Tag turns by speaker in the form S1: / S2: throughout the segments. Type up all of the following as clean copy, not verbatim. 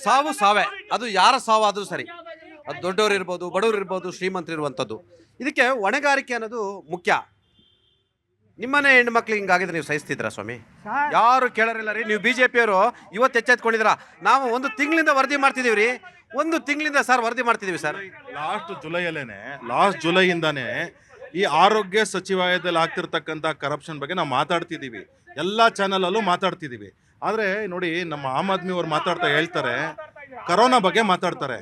S1: ಸಾವು ಸಾವೇ, ಅದು ಯಾರ ಸಾವು ಆದರೂ ಸರಿ, ಅದು ದೊಡ್ಡವರು ಇರ್ಬೋದು, ಬಡವರು ಇರ್ಬೋದು, ಶ್ರೀಮಂತರು ಇರುವಂಥದ್ದು. ಇದಕ್ಕೆ ಹೊಣೆಗಾರಿಕೆ ಅನ್ನೋದು ಮುಖ್ಯ. ನಿಮ್ಮನೆ ಹೆಣ್ಮಕ್ಳಿಗೆ ಹಿಂಗಾಗಿದ್ರೆ ನೀವು ಸಹಿಸ್ತಿದ್ರಾ ಸ್ವಾಮಿ? ಯಾರು ಕೇಳೋರಿಲ್ಲ ರೀ. ನೀವು BJP-ಯವರು ಇವತ್ತು ಎಚ್ಚೆತ್ಕೊಂಡಿದ್ದೀರಾ. ನಾವು ಒಂದು ತಿಂಗಳಿಂದ ವರದಿ ಮಾಡ್ತಿದ್ದೀವಿ ರೀ, ಒಂದು ತಿಂಗಳಿಂದ ಸರ್ ವರದಿ ಮಾಡ್ತಿದ್ದೀವಿ ಸರ್.
S2: ಲಾಸ್ಟ್ ಜುಲೈಯಿಂದಾನೇ ಈ ಆರೋಗ್ಯ ಸಚಿವಾಲಯದಲ್ಲಿ ಆಗ್ತಿರ್ತಕ್ಕಂಥ ಕರಪ್ಷನ್ ಬಗ್ಗೆ ನಾವು ಮಾತಾಡ್ತಿದ್ದೀವಿ, ಎಲ್ಲ ಚಾನಲಲ್ಲೂ ಮಾತಾಡ್ತಿದ್ದೀವಿ. ಆದರೆ ನೋಡಿ, ನಮ್ಮ ಆಮ್ ಆದ್ಮಿ ಅವ್ರು ಮಾತಾಡ್ತಾ ಹೇಳ್ತಾರೆ, ಕರೋನಾ ಬಗ್ಗೆ ಮಾತಾಡ್ತಾರೆ.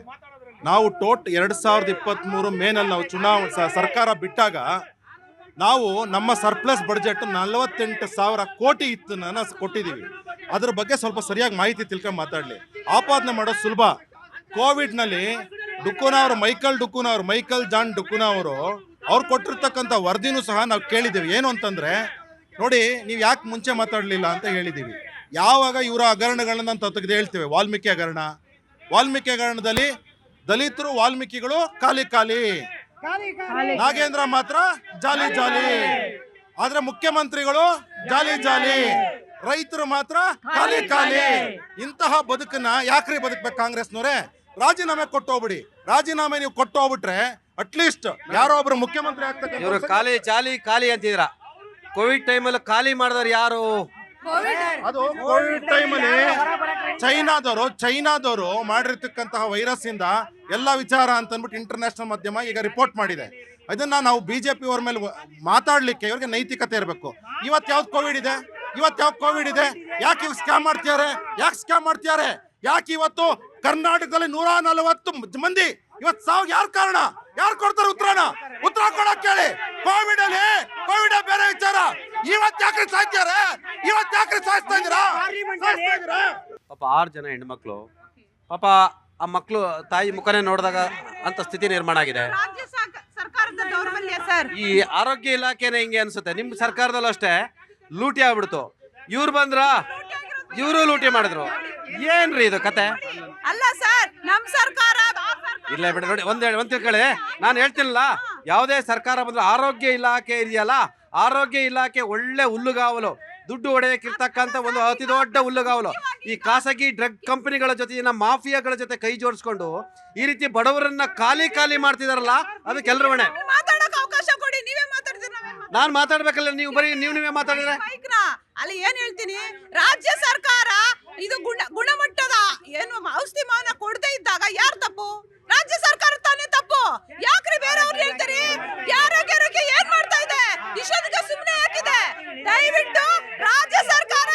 S2: ನಾವು 2023 ಮೇನಲ್ಲಿ ನಾವು ಸರ್ಕಾರ ಬಿಟ್ಟಾಗ ನಾವು ನಮ್ಮ ಸರ್ಪ್ಲಸ್ ಬಡ್ಜೆಟ್ 48,000 ಕೋಟಿ ಇತ್ತು ಕೊಟ್ಟಿದ್ದೀವಿ. ಅದ್ರ ಬಗ್ಗೆ ಸ್ವಲ್ಪ ಸರಿಯಾಗಿ ಮಾಹಿತಿ ತಿಳ್ಕೊಂಡು ಮಾತಾಡಲಿ. ಆಪಾದನೆ ಮಾಡೋದು ಸುಲಭ. ಕೋವಿಡ್ನಲ್ಲಿ ಮೈಕಲ್ ಜಾನ್ ಡುಕುನಾ ಅವರು ಕೊಟ್ಟಿರ್ತಕ್ಕಂಥ ವರದಿನೂ ಸಹ ನಾವು ಕೇಳಿದ್ದೀವಿ. ಏನು ಅಂತಂದರೆ ನೋಡಿ, ನೀವು ಯಾಕೆ ಮುಂಚೆ ಮಾತಾಡಲಿಲ್ಲ ಅಂತ ಹೇಳಿದ್ದೀವಿ. ಯಾವಾಗ ಇವರ ಹಗರಣಗಳನ್ನ ತೆಗೆದು ಹೇಳ್ತೇವೆ, ವಾಲ್ಮೀಕಿ ಹಗರಣದಲ್ಲಿ ದಲಿತರು ವಾಲ್ಮೀಕಿಗಳು ಖಾಲಿ, ನಾಗೇಂದ್ರ ಮಾತ್ರ ಜಾಲಿ, ಆದ್ರೆ ಮುಖ್ಯಮಂತ್ರಿಗಳು ಜಾಲಿ, ರೈತರು ಮಾತ್ರ ಖಾಲಿ. ಇಂತಹ ಬದುಕನ್ನ ಯಾಕ್ರಿ ಬದುಕ್ಬೇಕು ಕಾಂಗ್ರೆಸ್ನವರೇ? ರಾಜೀನಾಮೆ ನೀವು ಕೊಟ್ಟು ಹೋಗ್ಬಿಟ್ರೆ ಅಟ್ಲೀಸ್ಟ್ ಯಾರೋ ಒಬ್ರು ಮುಖ್ಯಮಂತ್ರಿ ಆಗ್ತಕ್ಕಂಥ.
S1: ಇವರು ಖಾಲಿ ಅಂತಿದ್ರ. ಕೋವಿಡ್ ಟೈಮಲ್ಲಿ ಖಾಲಿ ಮಾಡಿದವ್ರು ಯಾರು?
S2: ಅದು ಕೋವಿಡ್ ಟೈಮಲ್ಲಿ ಚೈನಾದವರು ಮಾಡಿರ್ತಕ್ಕಂತಹ ವೈರಸ್ ಇಂದ ಎಲ್ಲ ವಿಚಾರ ಅಂತ ಅಂದ್ಬಿಟ್ಟು ಇಂಟರ್ನ್ಯಾಷನಲ್ ಮಾಧ್ಯಮ ಈಗ ರಿಪೋರ್ಟ್ ಮಾಡಿದೆ. ಅದನ್ನ ನಾವು BJP ಅವ್ರ ಮೇಲೆ ಮಾತಾಡ್ಲಿಕ್ಕೆ ಇವ್ರಿಗೆ ನೈತಿಕತೆ ಇರಬೇಕು. ಇವತ್ತು ಯಾವ್ದು ಕೋವಿಡ್ ಇದೆ? ಯಾಕೆ ಸ್ಕ್ಯಾಮ್ ಮಾಡ್ತಿದ್ದಾರೆ? ಯಾಕೆ ಇವತ್ತು ಕರ್ನಾಟಕದಲ್ಲಿ 140 ಮಂದಿ ಇವತ್ತು ಸಾವು ಯಾರು ಕಾರಣ? ಯಾರು ಕೊಡ್ತಾರೆ ಉತ್ತರ ಕೊಡಕ್ ಕೇಳಿ. ಕೋವಿಡ್ ಬೇರೆ ವಿಚಾರ. ಇವತ್ತು ಯಾಕ್ರಿ ಸಾಯ್ತಾ ಇದ್ದೀರಾ?
S1: ಪಾಪ 6 ಜನ ಹೆಣ್ಮಕ್ಳು, ಪಾಪ ಆ ಮಕ್ಕಳು ತಾಯಿ ಮುಖನೇ ನೋಡಿದಾಗ ಅಂತ ಸ್ಥಿತಿ ನಿರ್ಮಾಣ ಆಗಿದೆ. ಈ ಆರೋಗ್ಯ ಇಲಾಖೆನೇ ಹಿಂಗೆ ಅನ್ಸುತ್ತೆ. ನಿಮ್ ಸರ್ಕಾರದಲ್ಲೂ ಅಷ್ಟೇ ಲೂಟಿ ಆಗ್ಬಿಡ್ತು. ಇವ್ರು ಬಂದ್ರ, ಇವರು ಲೂಟಿ ಮಾಡಿದ್ರು. ಏನ್ರಿ ಇದು ಕತೆ?
S3: ಅಲ್ಲ ಸರ್, ನಮ್ ಸರ್ಕಾರ
S1: ಇಲ್ಲ ಬಿಡಿ. ನೋಡಿ, ಒಂದ್ ತಿಳ್ಕೊಳ್ಳಿ, ನಾನು ಹೇಳ್ತೀನಲ್ಲ, ಯಾವುದೇ ಸರ್ಕಾರ ಬಂದ್ರೆ ಆರೋಗ್ಯ ಇಲಾಖೆ ಇದೆಯಲ್ಲ, ಆರೋಗ್ಯ ಇಲಾಖೆ ಒಳ್ಳೆ ಹುಲ್ಲುಗಾವಲು, ದುಡ್ಡು ಹೊಡೆಯಕ್ಕಿರ್ತಕ್ಕಂಥ ಒಂದು ಅತಿ ದೊಡ್ಡ ಹುಲ್ಲುಗಾವಲು. ಈ ಖಾಸಗಿ ಡ್ರಗ್ ಕಂಪನಿಗಳ ಜೊತೆ, ಮಾಫಿಯಾಗಳ ಜೊತೆ ಕೈ ಜೋಡಿಸ್ಕೊಂಡು ಈ ರೀತಿ ಬಡವರನ್ನ ಖಾಲಿ ಮಾಡ್ತಿದಾರಲ್ಲ, ಅದಕ್ಕೆ ಎಲ್ರು ಹೊಣೆ.
S3: ಅವಕಾಶ ಕೊಡಿ, ನೀವೇ ಮಾತಾಡ್ತೀರ.
S1: ನಾನ್ ಮಾತಾಡ್ಬೇಕಲ್ಲ, ನೀವು ಬರೀ ನೀವೇ ಮಾತಾಡಿದ್ರೆ
S3: ಅಲ್ಲಿ ಏನ್ ಹೇಳ್ತೀನಿ, ರಾಜ್ಯ ಸರ್ಕಾರ ಇದು ಗುಣಮಟ್ಟದ ಏನು ಔಷಧಿ ಮಾನ ಕೊಡದೇ ಇದ್ದಾಗ ಯಾರು ತಪ್ಪು? ರಾಜ್ಯ ಸರ್ಕಾರ ತಾನೇ ತಪ್ಪು. ಯಾಕ್ರಿ ಬೇರೆಯವ್ರು ಹೇಳ್ತೀರಿ? ಆರೋಗ್ಯಕ್ಕೆ ಏನ್ ಮಾಡ್ತಾ ಇದೆ? ಇಷ್ಟೊಂದಿಗೆ ಸುಮ್ಮನೆ ಯಾಕಿದೆ? ದಯವಿಟ್ಟು ರಾಜ್ಯ ಸರ್ಕಾರ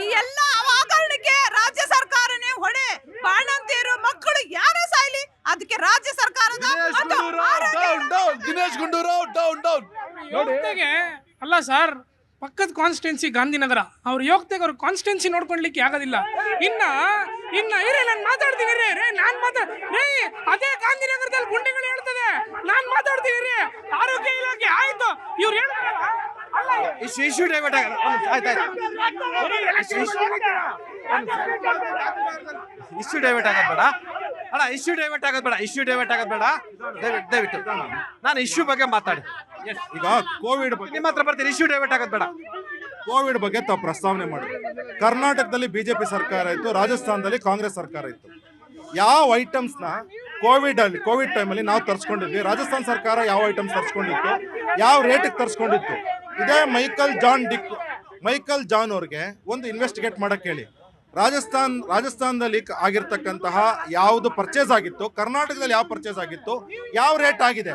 S3: ಈ ಎಲ್ಲ ಹಗರಣಕ್ಕೆ ರಾಜ್ಯ ಸರ್ಕಾರನೇ ಹೊಣೆ. ಬಾಣಂತಿಯರು, ಮಕ್ಕಳು ಯಾರೇ ಸಾಯ್ಲಿ, ಅದಕ್ಕೆ ರಾಜ್ಯ ಸರ್ಕಾರದ
S2: ದಿನೇಶ್ ಗುಂಡೂರಾವ್
S4: ಯೋಗ್ಯತೆಗೆ ಅಲ್ಲ ಸರ್, ಪಕ್ಕದ ಕಾನ್ಸ್ಟಿಟ್ಯೂನ್ಸಿ ಗಾಂಧಿನಗರ, ಅವ್ರ ಯೋಗ್ಯತೆಗೆ ಅವ್ರ ಕಾನ್ಸ್ಟಿಟ್ಯೂನ್ಸಿ ನೋಡ್ಕೊಳ್ಲಿಕ್ಕೆ ಆಗೋದಿಲ್ಲ. ಇನ್ನ ಇರೇ ನಾನು ಮಾತಾಡ್ತೀನಿ ರೀ, ಅದೇ ಗಾಂಧಿನಗರದಲ್ಲಿ ಗುಂಡಿಗಳು ಹೇಳ್ತದೆ, ನಾನು ಮಾತಾಡ್ತೀನಿ ರೀ. ಆರೋಗ್ಯ ಇಲಾಖೆ ಆಯ್ತು, ಇವ್ರು
S1: ಇಶ್ಯೂ ಡೈವರ್ಟ್ ಆಗೋದ್ ಬೇಡ. ದಯವಿಟ್ಟು ನಾನು ಇಶ್ಯೂ ಬಗ್ಗೆ ಮಾತಾಡಿ.
S2: ಈಗ ಕೋವಿಡ್ ಬಗ್ಗೆ
S1: ನಿಮ್ಮ ಹತ್ರ ಬರ್ತೀನಿ. ಇಶ್ಯೂ ಡೈವರ್ಟ್ ಆಗೋದ್ ಬೇಡ.
S2: ಕೋವಿಡ್ ಬಗ್ಗೆ ತಾವು ಪ್ರಸ್ತಾವನೆ ಮಾಡಿ. ಕರ್ನಾಟಕದಲ್ಲಿ BJP ಸರ್ಕಾರ ಇತ್ತು, ರಾಜಸ್ಥಾನದಲ್ಲಿ ಕಾಂಗ್ರೆಸ್ ಸರ್ಕಾರ ಇತ್ತು. ಯಾವ ಐಟಮ್ಸ್ನ ಕೋವಿಡ್ ಟೈಮಲ್ಲಿ ನಾವು ತರಿಸ್ಕೊಂಡಿದ್ವಿ, ರಾಜಸ್ಥಾನ ಸರ್ಕಾರ ಯಾವ ಐಟಮ್ಸ್ ತರಿಸ್ಕೊಂಡಿತ್ತು, ಯಾವ ರೇಟಿಗೆ ತರಿಸ್ಕೊಂಡಿತ್ತು? ಇದೇ ಮೈಕಲ್ ಜಾನ್ ಅವ್ರಿಗೆ ಒಂದು ಇನ್ವೆಸ್ಟಿಗೇಟ್ ಮಾಡಕ್ಕೆ ಹೇಳಿ. ರಾಜಸ್ಥಾನದಲ್ಲಿ ಆಗಿರ್ತಕ್ಕಂತಹ ಯಾವುದು ಪರ್ಚೇಸ್ ಆಗಿತ್ತು, ಕರ್ನಾಟಕದಲ್ಲಿ ಯಾವ ಪರ್ಚೇಸ್ ಆಗಿತ್ತು, ಯಾವ ರೇಟ್ ಆಗಿದೆ,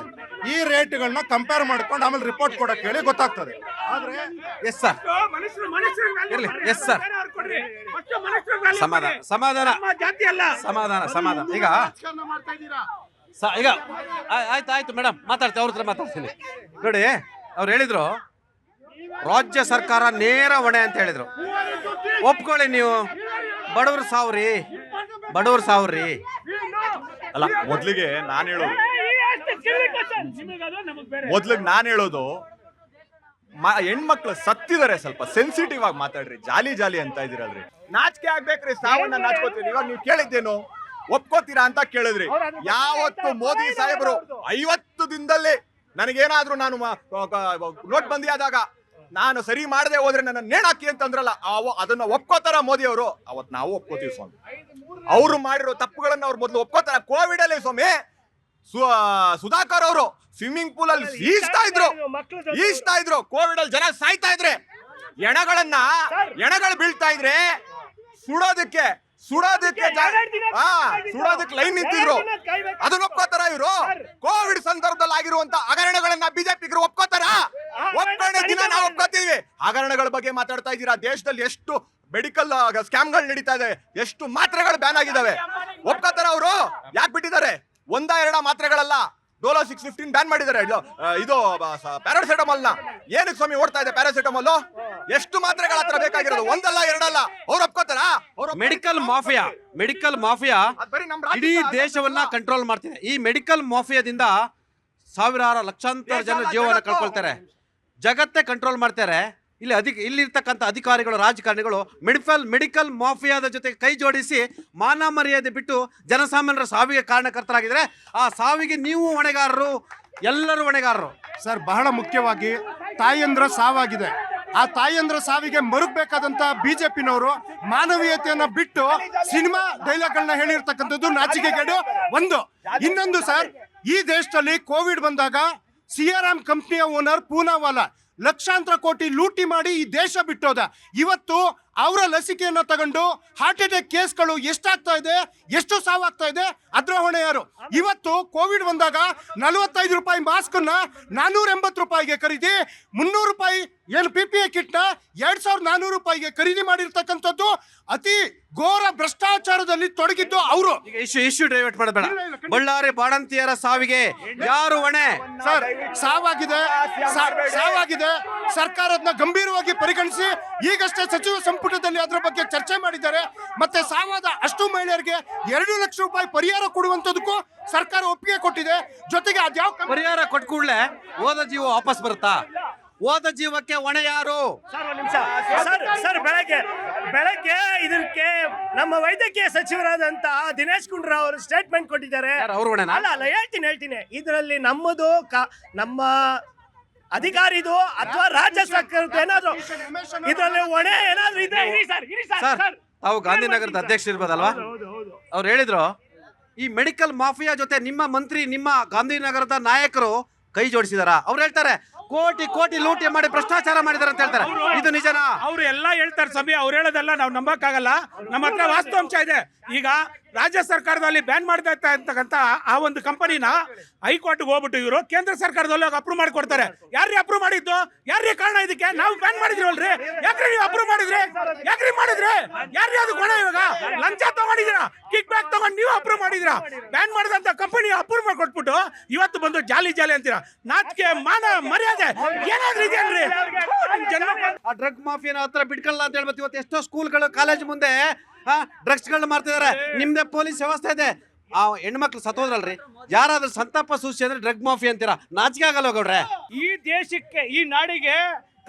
S2: ಈ ರೇಟ್ಗಳನ್ನ ಕಂಪೇರ್ ಮಾಡ್ಕೊಂಡು ಆಮೇಲೆ ರಿಪೋರ್ಟ್ ಕೊಡಕ್ಕೆ ಹೇಳಿ, ಗೊತ್ತಾಗ್ತದೆ. ಆದ್ರೆ
S1: ಎಸ್ ಸರ್, ಸಮಾಧಾನ. ಈಗ ಆಯ್ತು ಮೇಡಮ್, ಮಾತಾಡ್ತೀನಿ, ಅವ್ರ ಹತ್ರ ಮಾತಾಡ್ತೀನಿ. ನೋಡಿ, ಅವ್ರು ಹೇಳಿದ್ರು ರಾಜ್ಯ ಸರ್ಕಾರ ನೇರ ಹೊಣೆ ಅಂತ ಹೇಳಿದ್ರು. ಒಪ್ಕೊಳ್ಳಿ ನೀವು. ಬಡವ್ರ ಸಾವ್ರಿ
S5: ಅಲ್ಲ, ಮೊದ್ಲಿಗೆ ನಾನು ಹೇಳೋದು ಹೆಣ್ಮಕ್ಳು ಸತ್ತಿದ್ದಾರೆ, ಸ್ವಲ್ಪ ಸೆನ್ಸಿಟಿವ್ ಆಗಿ ಮಾತಾಡ್ರಿ. ಜಾಲಿ ಅಂತ ಇದೀರಲ್ರಿ, ನಾಚಿಕೆ ಆಗ್ಬೇಕ್ರಿ. ಸಾವನ್ನ ನಾಚ್ಕೋತೀರಿ. ಇವಾಗ ನೀವು ಕೇಳಿದ್ದೇನು, ಒಪ್ಕೋತೀರಾ ಅಂತ ಕೇಳಿದ್ರಿ. ಯಾವತ್ತು ಮೋದಿ ಸಾಹೇಬರು 50 ದಿನದಲ್ಲಿ ನನಗೇನಾದ್ರೂ, ನಾನು ನೋಟ್ ಬಂದಿ ಆದಾಗ ನಾನು ಸರಿ ಮಾಡದೆ ಹೋದ್ರೆ ನನ್ನ ನೇಣಾಕಿ ಅಂತಂದ್ರಲ್ಲ, ಅದನ್ನ ಒಪ್ಕೋತಾರ ಮೋದಿ ಅವರು? ಅವತ್ ನಾವು ಒಪ್ಕೋತೀವಿ ಸ್ವಾಮಿ. ಅವರು ಮಾಡಿರೋ ತಪ್ಪುಗಳನ್ನ ಅವ್ರು ಮೊದಲು ಒಪ್ಕೋತಾರ. ಕೋವಿಡ್ ಅಲ್ಲಿ ಸ್ವಾಮಿ ಸುಧಾಕರ್ ಅವರು ಸ್ವಿಮ್ಮಿಂಗ್ ಪೂಲ್ ಅಲ್ಲಿ ಈಜ್ತಾ ಇದ್ರು. ಕೋವಿಡ್ ಅಲ್ಲಿ ಜನ ಸಾಯ್ತಾ ಇದ್ರೆ, ಎಣಗಳು ಬೀಳ್ತಾ ಇದ್ರೆ ಸುಡೋದಕ್ಕೆ ಲೈನ್ ನಿಂತಿದ್ರು. ಅದನ್ನ ಒಪ್ಕೋತಾರ ಇವರು? ಕೋವಿಡ್ ಸಂದರ್ಭದಲ್ಲಿ ಆಗಿರುವಂತ ಹಗರಣಗಳನ್ನ ಬಿಜೆಪಿಗರು ಒಪ್ಕೋತಾರ? ಒಪ್ಕೊಂಡ ದಿನ ನಾವು ಒಪ್ಕೋತೀವಿ. ಹಗರಣಗಳ ಬಗ್ಗೆ ಮಾತಾಡ್ತಾ ಇದ್ದೀರಾ. ದೇಶದಲ್ಲಿ ಎಷ್ಟು ಮೆಡಿಕಲ್ ಸ್ಕ್ಯಾಮ್ಗಳು ನಡೀತಾ ಇದೆ, ಎಷ್ಟು ಮಾತ್ರೆಗಳು ಬ್ಯಾನ್ ಆಗಿದಾವೆ. ಒಪ್ಕೋತಾರ ಅವರು? ಯಾಕೆ ಬಿಟ್ಟಿದ್ದಾರೆ? 1-2 ಮಾತ್ರೆಗಳಲ್ಲ, ಡೋಲೋ 615 ಬ್ಯಾನ್ ಮಾಡಿದ್ದಾರೆ. ಇದು ಪ್ಯಾರಾಸಿಟಮಾಲ್ ನ ಏನಕ್ಕೆ ಸ್ವಾಮಿ ಓಡ್ತಾ ಇದೆ ಪ್ಯಾರಾಸಿಟಮಾಲ್? ಎಷ್ಟು ಮಾತ್ರೆಗಳ ಹತ್ರ ಬೇಕಾಗಿರೋದು? 1-2 ಅವ್ರು ಒಪ್ಕೋತಾರ?
S1: ಮೆಡಿಕಲ್ ಮಾಫಿಯಾ ಇಡೀ ದೇಶವನ್ನ ಕಂಟ್ರೋಲ್ ಮಾಡ್ತಿದೆ. ಈ ಮೆಡಿಕಲ್ ಮಾಫಿಯಾದಿಂದ ಸಾವಿರಾರು ಲಕ್ಷಾಂತರ ಜನ ಜೀವನ ಕಳ್ಕೊಳ್ತಾರೆ. ಜಗತ್ತೇ ಕಂಟ್ರೋಲ್ ಮಾಡ್ತಾರೆ. ಇಲ್ಲಿರ್ತಕ್ಕಂಥ ಅಧಿಕಾರಿಗಳು, ರಾಜಕಾರಣಿಗಳು ಮೆಡಿಕಲ್ ಮಾಫಿಯಾದ ಜೊತೆ ಕೈ ಜೋಡಿಸಿ ಮಾನ ಮರ್ಯಾದೆ ಬಿಟ್ಟು ಜನಸಾಮಾನ್ಯರ ಸಾವಿಗೆ ಕಾರಣಕರ್ತರಾಗಿದ್ರೆ ಆ ಸಾವಿಗೆ ನೀವು ಹೊಣೆಗಾರರು, ಎಲ್ಲರೂ ಹೊಣೆಗಾರರು.
S6: ಸರ್, ಬಹಳ ಮುಖ್ಯವಾಗಿ ತಾಯಂದ್ರ ಸಾವಾಗಿದೆ. ಆ ತಾಯಂದ್ರ ಸಾವಿಗೆ ಮರುಗಬೇಕಾದಂತ ಬಿಜೆಪಿನವರು ಮಾನವೀಯತೆಯನ್ನ ಬಿಟ್ಟು ಸಿನಿಮಾ ಡೈಲಾಗ್ಗಳನ್ನ ಹೇಳಿರ್ತಕ್ಕಂಥದ್ದು ನಾಚಿಕೆಗೇಡು. ಇನ್ನೊಂದು ಸರ್, ಈ ದೇಶದಲ್ಲಿ ಕೋವಿಡ್ ಬಂದಾಗ ಸಿಯಾರಾಮ್ ಕಂಪ್ನಿಯ ಓನರ್ ಪೂನಾವಾಲಾ ಲಕ್ಷಾಂತರ ಕೋಟಿ ಲೂಟಿ ಮಾಡಿ ಈ ದೇಶ ಬಿಟ್ಟೋದ. ಇವತ್ತು ಅವರ ಲಸಿಕೆಯನ್ನು ತಗೊಂಡು ಹಾರ್ಟ್ ಅಟ್ಯಾಕ್ ಕೇಸ್ಗಳು ಎಷ್ಟಾಗ್ತಾ ಇದೆ, ಎಷ್ಟು ಸಾವಾಗ್ತಾ ಇದೆ, ಅದ್ರ ಹೊಣೆ ಯಾರು? ಇವತ್ತು ಕೋವಿಡ್ ಬಂದಾಗ 45 ರೂಪಾಯಿ ಮಾಸ್ಕ್ ಅನ್ನ 480 ರೂಪಾಯಿಗೆ ಖರೀದಿ, 300 ರೂಪಾಯಿ ಏನು PPE ಕಿಟ್ ನ 2400 ರೂಪಾಯಿಗೆ ಖರೀದಿ ಮಾಡಿರ್ತಕ್ಕಂಥದ್ದು ಅತಿ ಘೋರ ಭ್ರಷ್ಟಾಚಾರದಲ್ಲಿ ತೊಡಗಿದ್ದು ಅವರು.
S1: ಇಶ್ಯೂ ಡೈವರ್ಟ್ ಮಾಡಬೇಡ. ಬಳ್ಳಾರಿ ಬಾಣಂತಿಯರ ಸಾವಿಗೆ ಯಾರು ಹೊಣೆ?
S6: ಸರ್, ಸಾವಾಗಿದೆ. ಸರ್ಕಾರದನ್ನ ಗಂಭೀರವಾಗಿ ಪರಿಗಣಿಸಿ ಈಗಷ್ಟೇ ಸಚಿವ ಸಂಪುಟದಲ್ಲಿ ಅದರ ಬಗ್ಗೆ ಚರ್ಚೆ ಮಾಡಿದ್ದಾರೆ. ಮತ್ತೆ ಸಾವಾದ ಅಷ್ಟು ಮಹಿಳೆಯರಿಗೆ 2 ಲಕ್ಷ ರೂಪಾಯಿ ಪರಿಹಾರ ಕೊಡುವಂತದಕ್ಕೂ ಸರ್ಕಾರ ಒಪ್ಪಿಗೆ ಕೊಟ್ಟಿದೆ. ಜೊತೆಗೆ ಅದ್ಯಾವ
S1: ಪರಿಹಾರ ಕೊಟ್ಟ ಕೂಡಲೇ ಹೋದ ಜೀವ ವಾಪಸ್ ಬರುತ್ತಾ? ಹೋದ ಜೀವಕ್ಕೆ ಹೊಣೆ ಯಾರು?
S7: ಸರ್, ಬೆಳಗ್ಗೆ ಇದಕ್ಕೆ ನಮ್ಮ ವೈದ್ಯಕೀಯ ಸಚಿವರಾದಂತ ದಿನೇಶ್ ಗುಂಡೂರಾವ್ ಅವರು ಸ್ಟೇಟ್ಮೆಂಟ್ ಕೊಟ್ಟಿದ್ದಾರೆ. ಅಲ್ಲ, ಹೇಳ್ತೀನಿ. ಇದರಲ್ಲಿ ನಮ್ಮ ಅಧಿಕಾರಿದು ಅಥವಾ ರಾಜ್ಯ ಸರ್ಕಾರದ ಏನಾದ್ರು ಇದರಲ್ಲಿ ಹೊಣೆ ಏನಾದ್ರು ಇದೆ?
S1: ಸರ್, ತಾವು ಗಾಂಧಿನಗರದ ಅಧ್ಯಕ್ಷ ಇರ್ಬೋದಲ್ವಾ? ಅವ್ರು ಹೇಳಿದ್ರು ಈ ಮೆಡಿಕಲ್ ಮಾಫಿಯಾ ಜೊತೆ ನಿಮ್ಮ ಮಂತ್ರಿ, ನಿಮ್ಮ ಗಾಂಧಿನಗರದ ನಾಯಕರು ಕೈ ಜೋಡಿಸಿದಾರ. ಅವ್ರು ಹೇಳ್ತಾರೆ ಕೋಟಿ ಲೂಟಿ ಮಾಡಿ ಭ್ರಷ್ಟಾಚಾರ ಮಾಡಿದಾರೆ ಅಂತ ಹೇಳ್ತಾರೆ. ಇದು ನಿಜನಾ?
S4: ಅವ್ರು ಎಲ್ಲ ಹೇಳ್ತಾರೆ ಸ್ವಾಮಿ. ಅವ್ರು ಹೇಳೋದೆಲ್ಲ ನಾವು ನಂಬಕ್ಕಾಗಲ್ಲ. ನಮ್ಮ ಹತ್ರ ವಾಸ್ತವಾಂಶ ಇದೆ. ಈಗ ರಾಜ್ಯ ಸರ್ಕಾರದಲ್ಲಿ ಬ್ಯಾನ್ ಮಾಡ್ತಾ ಇರ್ತಕ್ಕಂಥ ಆ ಒಂದು ಕಂಪನಿನ ಹೈಕೋರ್ಟ್ಗೆ ಹೋಗ್ಬಿಟ್ಟು ಇವರು ಕೇಂದ್ರ ಸರ್ಕಾರದಲ್ಲಿ ಅಪ್ರೂವ್ ಮಾಡಿಕೊಡ್ತಾರೆ. ಯಾರ್ರೀ ಅಪ್ರೂವ್ ಮಾಡಿದ್ದು? ಯಾರ್ರೀ ಕಾರಣ ಇದಕ್ಕೆ? ನಾವು ಬ್ಯಾನ್ ಮಾಡಿದ್ರಲ್ರಿ, ಯಾಕ್ರಿ ನೀವು ಅಪ್ರೂವ್ ಮಾಡಿದ್ರೆ? ಯಾರ್ರೀ ಅದು ಕೊಡ? ಇವಾಗ ಲಂಚ ತಗೊಂಡಿದ್ದೀರಾ, ಕಿಕ್ ಬ್ಯಾಕ್ ತಗೊಂಡು ನೀವು ಅಪ್ರೂವ್ ಮಾಡಿದಿರಾ. ಬ್ಯಾನ್ ಮಾಡಿದಂತ ಕಂಪನಿ ಅಪ್ರೂವ್ ಮಾಡಿಕೊಟ್ಬಿಟ್ಟು ಇವತ್ತು ಬಂದು ಜಾಲಿ ಅಂತೀರಾ. ನಾಚಿಕೆ, ಮಾನ ಮರ್ಯಾದೆ ಏನಾದ್ರೂ ಇದೆಯಲ್ರಿ?
S1: ಆ ಡ್ರಗ್ ಮಾಫಿಯಾನ ಹತ್ರ ಬಿಟ್ಕೊಳ್ಳ ಅಂತ ಹೇಳ್ಬೋದು. ಇವತ್ತು ಎಷ್ಟೋ ಸ್ಕೂಲ್ಗಳು, ಕಾಲೇಜ್ ಮುಂದೆ ಡ್ರಗ್ಸ್ಗಳನ್ನ ಮಾಡ್ತಿದ್ದಾರೆ. ನಿಮ್ದೇ ಪೊಲೀಸ್ ವ್ಯವಸ್ಥೆ ಇದೆ. ಆ ಹೆಣ್ಮಕ್ಳು ಸತ್ತೋದ್ರಲ್ರಿ, ಯಾರಾದ್ರೂ ಸಂತಾಪ ಸೂಚಿ ಅಂದ್ರೆ ಡ್ರಗ್ ಮಾಫಿಯಾ ಅಂತೀರಾ. ನಾಚಿಕೆ ಆಗಲ್ಲ ಗೌಡ್ರೆ?
S7: ಈ ದೇಶಕ್ಕೆ, ಈ ನಾಡಿಗೆ,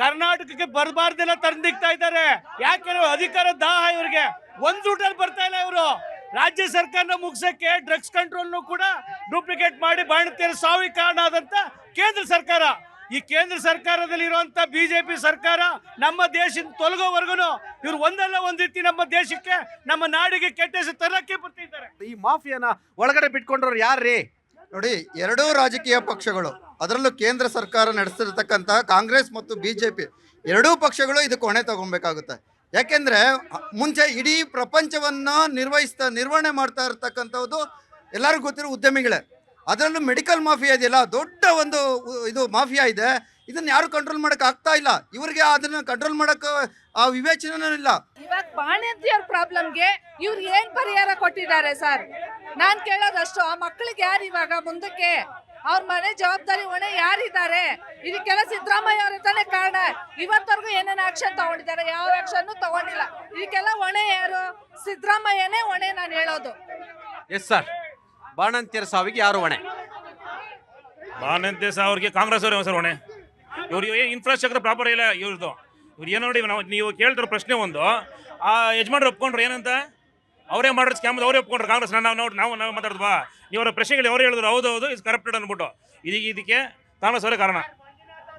S7: ಕರ್ನಾಟಕಕ್ಕೆ ಬರಬಾರ್ದೆಲ್ಲ ತಂದಿಕ್ತಾ ಇದ್ದಾರೆ. ಯಾಕೆ? ಅಧಿಕಾರ ದಾಹ ಇವರಿಗೆ. ಒಂದ್ ಊಟಲ್ಲಿ ಬರ್ತಾ ಇಲ್ಲ ಇವರು. ರಾಜ್ಯ ಸರ್ಕಾರನ ಮುಗಿಸಕ್ಕೆ ಡ್ರಗ್ಸ್ ಕಂಟ್ರೋಲ್ ಕೂಡ ಡೂಪ್ಲಿಕೇಟ್ ಮಾಡಿ ಬಾಣತಿಯರ ಸಾವಿಗೆ ಕಾರಣ ಆದಂತ ಕೇಂದ್ರ ಸರ್ಕಾರ. ಈ ಕೇಂದ್ರ ಸರ್ಕಾರದಲ್ಲಿ ಇರುವಂತ ಬಿಜೆಪಿ ಸರ್ಕಾರ ನಮ್ಮ ದೇಶದಿಂದ ತೊಲಗೋವರೆಗೂ ಇವ್ರು ಒಂದಲ್ಲ ಒಂದ್ ರೀತಿ ನಮ್ಮ ದೇಶಕ್ಕೆ, ನಮ್ಮ ನಾಡಿಗೆ ಕೆಟ್ಟ ಹೆಸರು ತರಕ್ಕೆ ಬರ್ತಿದ್ದಾರೆ.
S1: ಈ ಮಾಫಿಯಾನ ಒಳಗಡೆ ಬಿಟ್ಕೊಂಡ್ರವ್ರು ಯಾರ್ರೀ?
S8: ನೋಡಿ, ಎರಡೂ ರಾಜಕೀಯ ಪಕ್ಷಗಳು, ಅದರಲ್ಲೂ ಕೇಂದ್ರ ಸರ್ಕಾರ ನಡೆಸ್ತಿರ್ತಕ್ಕಂಥ ಕಾಂಗ್ರೆಸ್ ಮತ್ತು BJP ಎರಡೂ ಪಕ್ಷಗಳು ಇದಕ್ಕೆ ಹೊಣೆ ತಗೊಬೇಕಾಗುತ್ತೆ. ಯಾಕೆಂದರೆ ಮುಂಚೆ ಇಡೀ ಪ್ರಪಂಚವನ್ನು ನಿರ್ವಹಣೆ ಮಾಡ್ತಾ ಇರ್ತಕ್ಕಂಥದ್ದು ಎಲ್ಲರಿಗೂ ಗೊತ್ತಿರೋ ಉದ್ಯಮಿಗಳೇ. ಅದರಲ್ಲೂ ಮೆಡಿಕಲ್ ಮಾಫಿಯಾ ಇದೆಯಲ್ಲ, ದೊಡ್ಡ ಒಂದು ಇದು ಮಾಫಿಯಾ ಇದೆ. ಇದನ್ನ ಯಾರು ಕಂಟ್ರೋಲ್ ಮಾಡಕ್ ಆಗ್ತಾ ಇಲ್ಲ. ಇವರಿಗೆ ಅದನ್ನ ಕಂಟ್ರೋಲ್ ಮಾಡಕ್ ಆ ವಿವೇಚನೆ ಇಲ್ಲ.
S9: ಇವಾಗ ಬಾಣಂತಿಯರ ಪ್ರಾಬ್ಲಮ್ಗೆ ಇವ್ರು ಏನ್ ಪರಿಹಾರ ಕೊಟ್ಟಿದ್ದಾರೆ ಸರ್? ನಾನ್ ಕೇಳೋದಷ್ಟು, ಆ ಮಕ್ಕಳಿಗೆ ಯಾರು ಇವಾಗ ಮುಂದಕ್ಕೆ ಅವ್ರ ಮನೆ ಜವಾಬ್ದಾರಿ ಹೊಣೆ ಯಾರಿದ್ದಾರೆ? ಇದಕ್ಕೆಲ್ಲ ಸಿದ್ದರಾಮಯ್ಯ ಅವರ ತಾನೇ ಕಾರಣ. ಇವತ್ತವರೆಗೂ ಏನೇನು ಆಕ್ಷನ್ ತಗೊಂಡಿದ್ದಾರೆ? ಯಾವ ಆಕ್ಷನ್ ತಗೊಂಡಿಲ್ಲ. ಇದಕ್ಕೆಲ್ಲ ಹೊಣೆ ಯಾರು? ಸಿದ್ದರಾಮಯ್ಯನೇ ಹೊಣೆ. ನಾನು ಹೇಳೋದು
S1: ಎಸ್ ಸರ್. ಬಾಣಂತಿಯರ ಸಾವಿಗೆ ಯಾರು ಹೊಣೆ?
S10: ಬಾಣಂತಿಯರ ಸಾವಿಗೆ ಕಾಂಗ್ರೆಸ್ ಅವರೇ ಸರ್ ಹೊಣೆ. ಇವ್ರಿಗೆ ಇನ್ಫ್ರಾಸ್ಟ್ರಕ್ಚರ್ ಪ್ರಾಪರ್ ಇಲ್ಲ ಇವ್ರದ್ದು. ಇವ್ರು ಏನು ನೋಡಿ, ನೀವು ಕೇಳ್ತಿರೋ ಪ್ರಶ್ನೆ ಒಂದು, ಆ ಯಜಮಾನ್ರು ಒಪ್ಕೊಂಡ್ರು ಏನಂತ? ಅವರೇ ಮಾಡಿರೋ ಸ್ಕ್ಯಾಮ್ ಅವರೇ ಒಪ್ಕೊಂಡ್ರು ಕಾಂಗ್ರೆಸ್. ನಾವು ಮಾತಾಡ್ದ್ವಾ? ನೀವು ಅವರ ಪ್ರಶ್ನೆಗಳು ಅವರೇ ಹೇಳಿದ್ರು ಹೌದು ಇಸ್ ಕರಪ್ಟೆಡ್ ಅಂದ್ಬಿಟ್ಟು. ಇದಕ್ಕೆ ಕಾಂಗ್ರೆಸ್ ಅವರೇ ಕಾರಣ.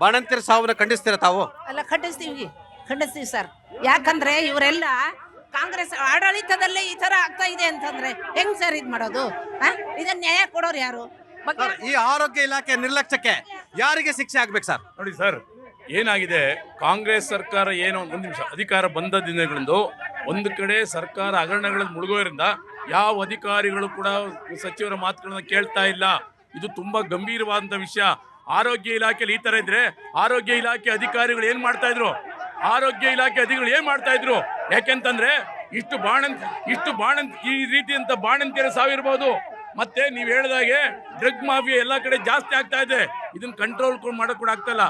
S1: ಬಾಣಂತಿಯರ ಸಾವನ್ನ ಖಂಡಿಸ್ತೀರಾ ತಾವು?
S11: ಅಲ್ಲ, ಖಂಡಿಸ್ತೀವಿ ಸರ್. ಯಾಕಂದ್ರೆ ಇವರೆಲ್ಲ ಕಾಂಗ್ರೆಸ್ ಆಡಳಿತದಲ್ಲೇ ಈ ತರ ಆಗ್ತಾ ಇದೆ ಅಂತಂದ್ರೆ ಹೆಂಗ್ ಸರ್ ಇದ್ ಮಾಡೋದು? ಇದನ್ನ ನ್ಯಾಯ ಕೊಡೋರು ಯಾರು?
S1: ಸರ್, ಈ ಆರೋಗ್ಯ ಇಲಾಖೆ ನಿರ್ಲಕ್ಷ್ಯಕ್ಕೆ ಯಾರಿಗೆ ಶಿಕ್ಷೆ ಆಗ್ಬೇಕು ಸರ್?
S12: ನೋಡಿ ಸರ್, ಏನಾಗಿದೆ, ಕಾಂಗ್ರೆಸ್ ಸರ್ಕಾರ ಏನೋ ಒಂದು ನಿಮಿಷ ಅಧಿಕಾರ ಬಂದ ದಿನಗಳಿಂದ ಒಂದು ಕಡೆ ಸರ್ಕಾರ ಹಗರಣಗಳಲ್ಲಿ ಮುಳುಗೋದ್ರಿಂದ ಯಾವ ಅಧಿಕಾರಿಗಳು ಕೂಡ ಸಚಿವರ ಮಾತುಗಳನ್ನ ಕೇಳ್ತಾ ಇಲ್ಲ. ಇದು ತುಂಬಾ ಗಂಭೀರವಾದಂತ ವಿಷಯ. ಆರೋಗ್ಯ ಇಲಾಖೆಯಲ್ಲಿ ಈ ತರ ಇದ್ರೆ ಆರೋಗ್ಯ ಇಲಾಖೆ ಅಧಿಕಾರಿಗಳು ಏನ್ ಮಾಡ್ತಾ ಇದ್ರು? ಯಾಕೆಂತಂದ್ರೆ ಇಷ್ಟು ಈ ರೀತಿಯಂತ ಬಾಣಂತಿಯರ ಸಾವಿರ್ಬೋದು. ಮತ್ತೆ ನೀವ್ ಹೇಳಿದಾಗೆ ಡ್ರಗ್ ಮಾಫಿಯಾ ಎಲ್ಲಾ ಕಡೆ ಜಾಸ್ತಿ ಆಗ್ತಾ ಇದೆ. ಇದನ್ನ ಕಂಟ್ರೋಲ್ ಮಾಡಕ್ ಕೂಡ ಆಗ್ತಾ ಇಲ್ಲ.